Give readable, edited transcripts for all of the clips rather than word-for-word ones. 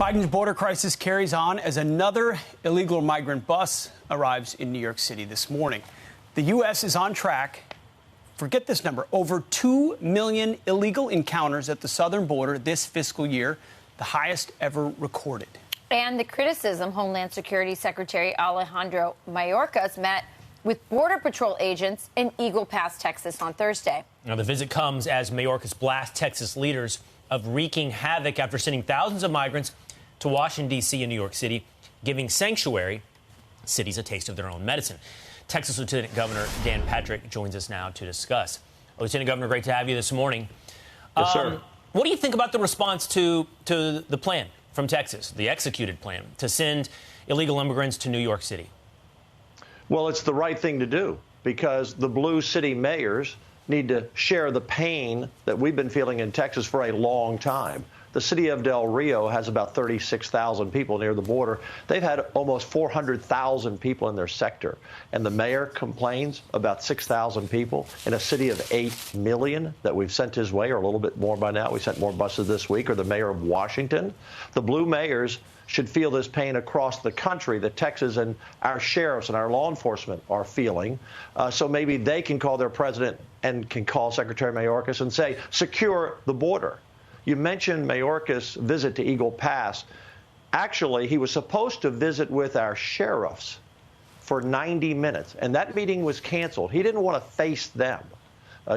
Biden's border crisis carries on as another illegal migrant bus arrives in New York City this morning. The U.S. is on track. Forget this number. Over 2 million illegal encounters at the southern border this fiscal year, the highest ever recorded. And the criticism, Homeland Security Secretary Alejandro Mayorkas met with Border Patrol agents in Eagle Pass, Texas on Thursday. Now, the visit comes as Mayorkas blasts Texas leaders of wreaking havoc after sending thousands of migrants to Washington, D.C. and New York City, giving sanctuary cities a taste of their own medicine. Texas Lieutenant Governor Dan Patrick joins us now to discuss. Lieutenant Governor, great to have you this morning. Yes, sir. What do you think about the response to the plan from Texas, the executed plan, to send illegal immigrants to New York City? Well, it's the right thing to do because the blue city mayors need to share the pain that we've been feeling in Texas for a long time. The city of Del Rio has about 36,000 people near the border. They've had almost 400,000 people in their sector. And the mayor complains about 6,000 people in a city of 8 million that we've sent his way, or a little bit more by now. We sent more buses this week, or the mayor of Washington. The blue mayors should feel this pain across the country that Texas and our sheriffs and our law enforcement are feeling. So maybe they can call their president and can call Secretary Mayorkas and say, secure the border. You mentioned Mayorkas' visit to Eagle Pass. Actually, he was supposed to visit with our sheriffs for 90 minutes, and that meeting was canceled. He didn't want to face them.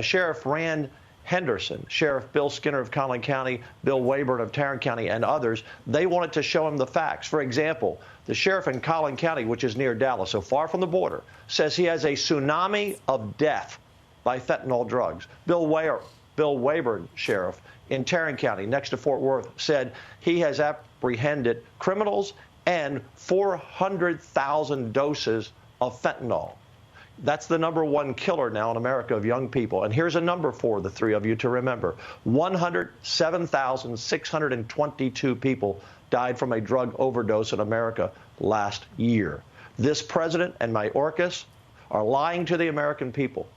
Sheriff Rand Henderson, Sheriff Bill Skinner of Collin County, Bill Wayburn of Tarrant County, and others, they wanted to show him the facts. For example, the sheriff in Collin County, which is near Dallas, so far from the border, says he has a tsunami of death by fentanyl drugs. Bill Wayburn, sheriff in Tarrant County, next to Fort Worth, said he has apprehended criminals and 400,000 doses of fentanyl. That's the #1 killer now in America of young people. And here's a number for the three of you to remember. 107,622 people died from a drug overdose in America last year. This president and Mayorkas are lying to the American people.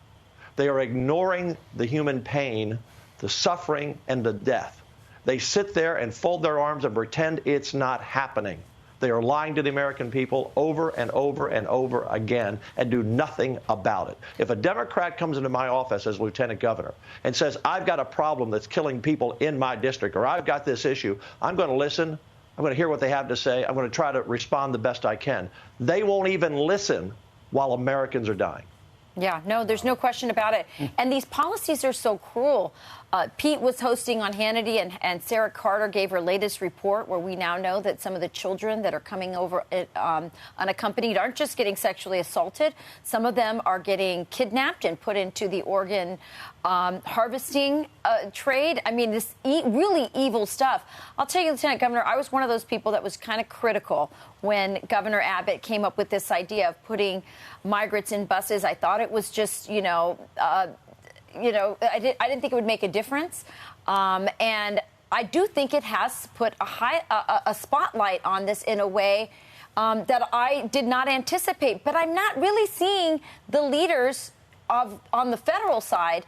They are ignoring the human pain, the suffering, and the death. They sit there and fold their arms and pretend it's not happening. They are lying to the American people over and over and over again and do nothing about it. If a Democrat comes into my office as lieutenant governor and says, I've got a problem that's killing people in my district, or I've got this issue, I'm going to listen. I'm going to hear what they have to say. I'm going to try to respond the best I can. They won't even listen while Americans are dying. Yeah, no, there's no question about it. And these policies are so cruel. Pete was hosting on Hannity, and Sarah Carter gave her latest report where we now know that some of the children that are coming over unaccompanied aren't just getting sexually assaulted. Some of them are getting kidnapped and put into the organ harvesting trade. I mean, this really evil stuff. I'll tell you, Lieutenant Governor, I was one of those people that was kind of critical when Governor Abbott came up with this idea of putting migrants in buses. I thought it was just, I didn't think it would make a difference. And I do think it has put a spotlight on this in a way that I did not anticipate. But I'm not really seeing the leaders on the federal side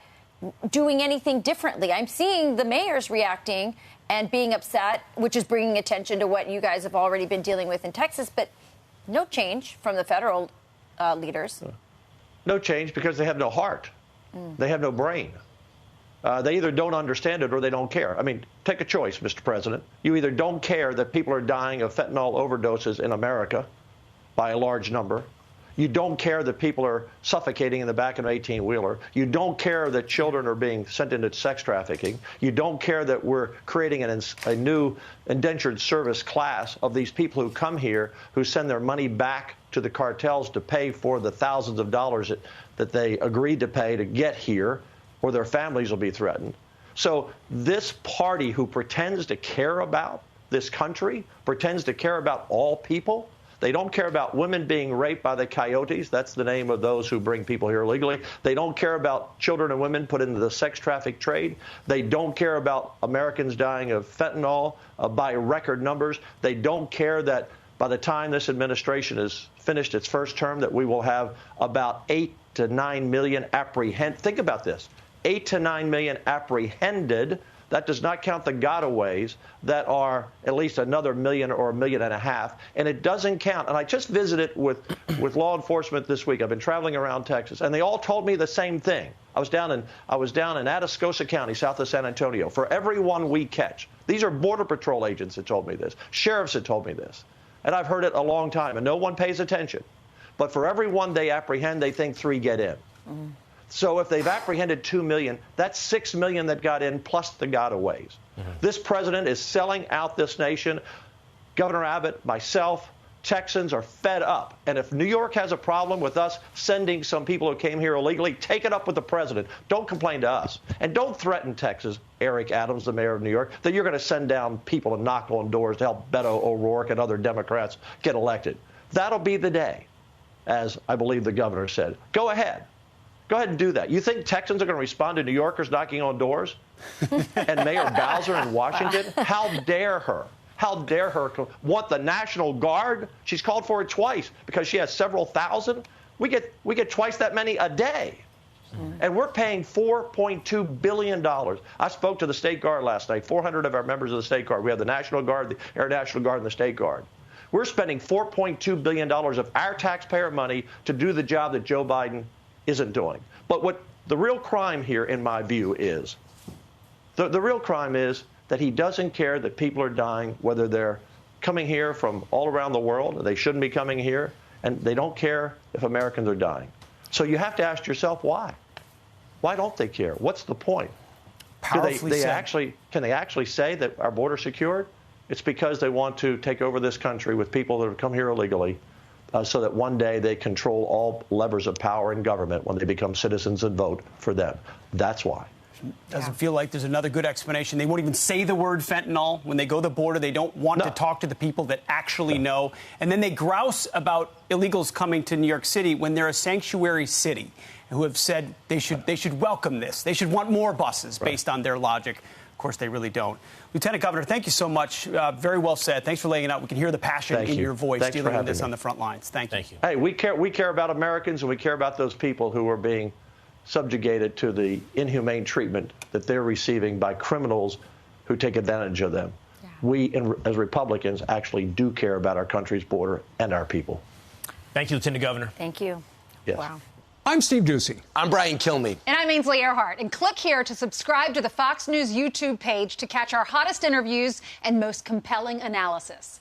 doing anything differently. I'm seeing the mayors reacting and being upset, which is bringing attention to what you guys have already been dealing with in Texas. But no change from the federal leaders. No change because they have no heart. They have no brain. They either don't understand it or they don't care. I mean, take a choice, Mr. President. You either don't care that people are dying of fentanyl overdoses in America by a large number. You don't care that people are suffocating in the back of an 18-wheeler. You don't care that children are being sent into sex trafficking. You don't care that we're creating a new indentured service class of these people who come here, who send their money back to the cartels to pay for the thousands of dollars that they agreed to pay to get here, or their families will be threatened. So this party who pretends to care about this country, pretends to care about all people, they don't care about women being raped by the coyotes. That's the name of those who bring people here illegally. They don't care about children and women put into the sex traffic trade. They don't care about Americans dying of fentanyl by record numbers. They don't care that by the time this administration has finished its first term, that we will have about 8 to 9 million apprehended. Think about this. 8 to 9 million apprehended That does not count the gotaways that are at least another million or 1.5 million. And it doesn't count. And I just visited with law enforcement this week. I've been traveling around Texas, and they all told me the same thing. I was down in Atascosa County, south of San Antonio. For every one we catch, these are Border Patrol agents that told me this. Sheriffs that told me this. And I've heard it a long time, and no one pays attention. But for every one they apprehend, they think 3 get in. Mm-hmm. So if they've apprehended 2 million, that's 6 million that got in plus the gotaways. Mm-hmm. This president is selling out this nation. Governor Abbott, myself, Texans are fed up. And if New York has a problem with us sending some people who came here illegally, take it up with the president. Don't complain to us. And don't threaten Texas, Eric Adams, the mayor of New York, that you're going to send down people and knock on doors to help Beto O'Rourke and other Democrats get elected. That'll be the day, as I believe the governor said. Go ahead. Go ahead and do that. You think Texans are going to respond to New Yorkers knocking on doors? And Mayor Bowser in Washington? How dare her? How dare her want the National Guard? She's called for it twice because she has several thousand. We get twice that many a day. And we're paying $4.2 billion. I spoke to the State Guard last night, 400 of our members of the State Guard. We have the National Guard, the Air National Guard, and the State Guard. We're spending $4.2 billion of our taxpayer money to do the job that Joe Biden isn't doing. But what the real crime here, in my view, is, the real crime is that he doesn't care that people are dying, whether they're coming here from all around the world, they shouldn't be coming here, and they don't care if Americans are dying. So you have to ask yourself why. Why don't they care? What's the point? Can they actually say that our border's secured? It's because they want to take over this country with people that have come here illegally, so that one day they control all levers of power in government when they become citizens and vote for them. That's why. Doesn't feel like there's another good explanation. They won't even say the word fentanyl. When they go to the border, they don't want to talk to the people that actually know. And then they grouse about illegals coming to New York City when they're a sanctuary city, who have said they should welcome this. They should want more buses based on their logic. Of course, they really don't. Lieutenant Governor, thank you so much. Very well said. Thanks for laying it out. We can hear the passion in your voice dealing with this on the front lines. Thank you. Hey, we care about Americans, and we care about those people who are being subjugated to the inhumane treatment that they're receiving by criminals who take advantage of them. Yeah. We, as Republicans, actually do care about our country's border and our people. Thank you, Lieutenant Governor. Thank you. Yes. Wow. I'm Steve Ducey. I'm Brian Kilmeade. And I'm Ainsley Earhart. And click here to subscribe to the Fox News YouTube page to catch our hottest interviews and most compelling analysis.